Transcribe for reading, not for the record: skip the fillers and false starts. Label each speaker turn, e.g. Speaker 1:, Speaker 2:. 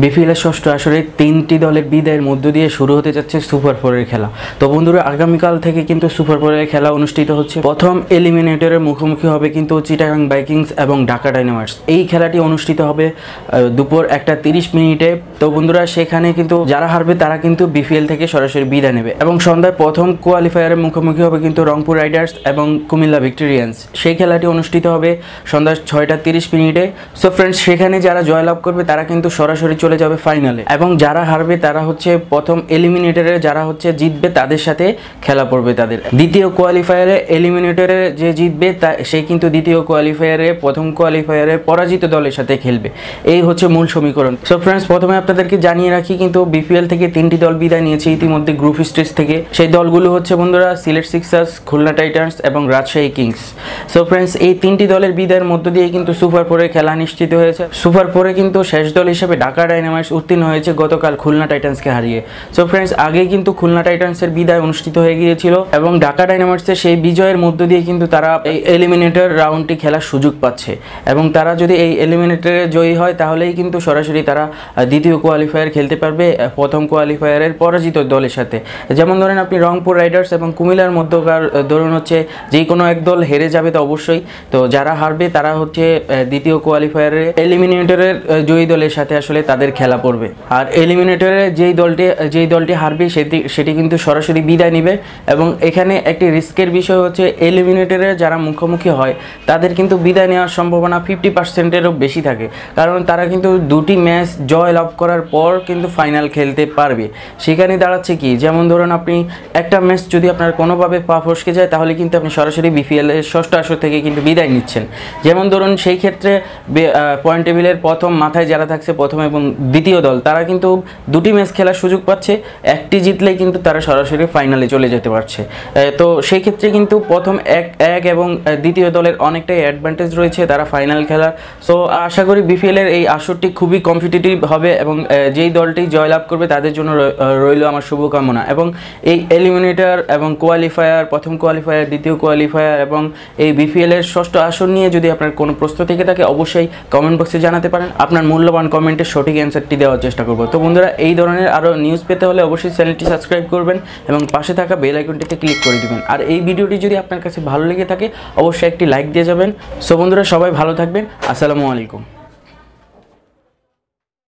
Speaker 1: বিপিএলের ষষ্ঠ আসরে তিনটি দলের বিদায়ের মধ্য দিয়ে শুরু হতে যাচ্ছে সুপার ফোরের খেলা। তো বন্ধুরা, আগামীকাল থেকে কিন্তু সুপার ফোরের খেলা অনুষ্ঠিত হচ্ছে। প্রথম এলিমিনেটরের মুখোমুখি হবে কিন্তু চিটাগাং ভাইকিংস এবং ঢাকা ডায়নামাইটস। এই খেলাটি অনুষ্ঠিত হবে দুপুর 1:30 তো বন্ধুরা, সেখানে কিন্তু যারা হারবে তারা কিন্তু বিপিএল থেকে সরাসরি বিদায় নেবে এবং সন্ধ্যায় প্রথম কোয়ালিফায়ারের মুখোমুখি হবে কিন্তু রংপুর রাইডার্স এবং কুমিল্লা ভিক্টোরিয়ান্স। সেই খেলাটি অনুষ্ঠিত হবে সন্ধ্যা 6:30। সো ফ্রেন্ডস, সেখানে যারা জয়লাভ করবে তারা কিন্তু সরাসরি চলে যাবে ফাইনালে এবং যারা হারবে তারা হচ্ছে প্রথম এলিমিনেটরে যারা হচ্ছে জিতবে তাদের সাথে খেলা পড়বে তাদের। দ্বিতীয় কোয়ালিফায়ারে এলিমিনেটরে যে জিতবে সে কিন্তু দ্বিতীয় কোয়ালিফায়ারে প্রথম কোয়ালিফায়ারে পরাজিত দলের সাথে খেলবে। এই হচ্ছে মূল সমীকরণ। সো ফ্রেন্ডস, প্রথমে আপনাদেরকে জানিয়ে রাখি কিন্তু বিপিএল থেকে 3টি দল বিদায় নিয়েছে ইতিমধ্যে গ্রুপ স্টেজ থেকে। সেই দলগুলো হচ্ছে বন্ধুরা সিলেট সিক্সার্স, খুলনা টাইটান্স এবং রাজশাহী কিংস। সো ফ্রেন্ডস, এই 3টি দলের বিদায়ের মধ্য দিয়ে কিন্তু সুপার ফোরের খেলা নিশ্চিত হয়েছে। সুপার ফোরে কিন্তু শেষ দল হিসেবে ঢাকা ডায়নামাইটস উত্তীর্ণ হয়েছে গতকাল খুলনা টাইটান্সকে হারিয়ে। সো ফ্রেন্ডস, আগে কিন্তু খুলনা টাইটান্সের বিদায় অনুষ্ঠিত হয়ে গিয়েছিল এবং ঢাকা ডায়নামাইটসের সেই বিজয়ের মধ্য দিয়ে কিন্তু তারা এই এলিমিনেটর রাউন্ডটি খেলার সুযোগ পাচ্ছে এবং তারা যদি এই এলিমিনেটরে জয়ী হয় তাহলেই কিন্তু সরাসরি তারা দ্বিতীয় কোয়ালিফায়ার খেলতে পারবে প্রথম কোয়ালিফায়ারের পরাজিত দলের সাথে। যেমন ধরেন আপনি রংপুর রাইডার্স এবং কুমিল্লার মধ্যকার ধরুন হচ্ছে যে কোনো এক দল হেরে যাবে তো অবশ্যই, তো যারা হারবে তারা হচ্ছে দ্বিতীয় কোয়ালিফায়ারে এলিমিনেটরের জয়ী দলের সাথে আসলে তাদের খেলা পড়বে। আর এলিমিনেটরে যেই দলটি হারবে সেটি কিন্তু সরাসরি বিদায় নেবে এবং এখানে একটি রিস্কের বিষয় হচ্ছে এলিমিনেটরে যারা মুখোমুখি হয় তাদের কিন্তু বিদায় নেওয়ার সম্ভাবনা 50%-এরও বেশি থাকে, কারণ তারা কিন্তু 2টি ম্যাচ জয় লাভ করার পর কিন্তু ফাইনাল খেলতে পারবে। সেখানে দাঁড়াচ্ছে কি, যেমন ধরুন আপনি একটা ম্যাচ যদি আপনার কোনোভাবে পা ফসকে যায় তাহলে কিন্তু আপনি সরাসরি বিপিএলের ষষ্ঠ আসর থেকে কিন্তু বিদায় নিচ্ছেন। যেমন ধরুন সেই ক্ষেত্রে পয়েন্ট টেবিলের প্রথম মাথায় যারা থাকছে প্রথম এবং দ্বিতীয় দল তারা কিন্তু 2টি ম্যাচ খেলার সুযোগ পাচ্ছে, একটি জিতলেই কিন্তু তারা সরাসরি ফাইনালে চলে যেতে পারছে। তো সেই ক্ষেত্রে কিন্তু প্রথম এক এবং দ্বিতীয় দলের অনেকটাই অ্যাডভান্টেজ রয়েছে তারা ফাইনাল খেলার। সো আশা করি বিপিএলের এই আসরটি খুবই কম্পিটিটিভ হবে এবং যেই দলটি জয়লাভ করবে তাদের জন্য রইল আমার শুভকামনা। এবং এই এলিমিনেটর এবং কোয়ালিফায়ার, প্রথম কোয়ালিফায়ার, দ্বিতীয় কোয়ালিফায়ার এবং এই বিপিএলের ষষ্ঠ আসর নিয়ে যদি আপনার কোনো প্রশ্ন থেকে থাকে অবশ্যই কমেন্ট বক্সে জানাতে পারেন। আপনার মূল্যবান কমেন্টের সঠিক অ্যান্সারটি দেওয়ার চেষ্টা করব। তো বন্ধুরা, এই ধরনের আরও নিউজ পেতে হলে অবশ্যই চ্যানেলটি সাবস্ক্রাইব করবেন এবং পাশে থাকা বেল আইকনটিতে ক্লিক করে দিবেন। আর এই ভিডিওটি যদি আপনার কাছে ভালো লেগে থাকে অবশ্যই একটি লাইক দিয়ে যাবেন। সো বন্ধুরা, সবাই ভালো থাকবেন। আসসালামু আলাইকুম।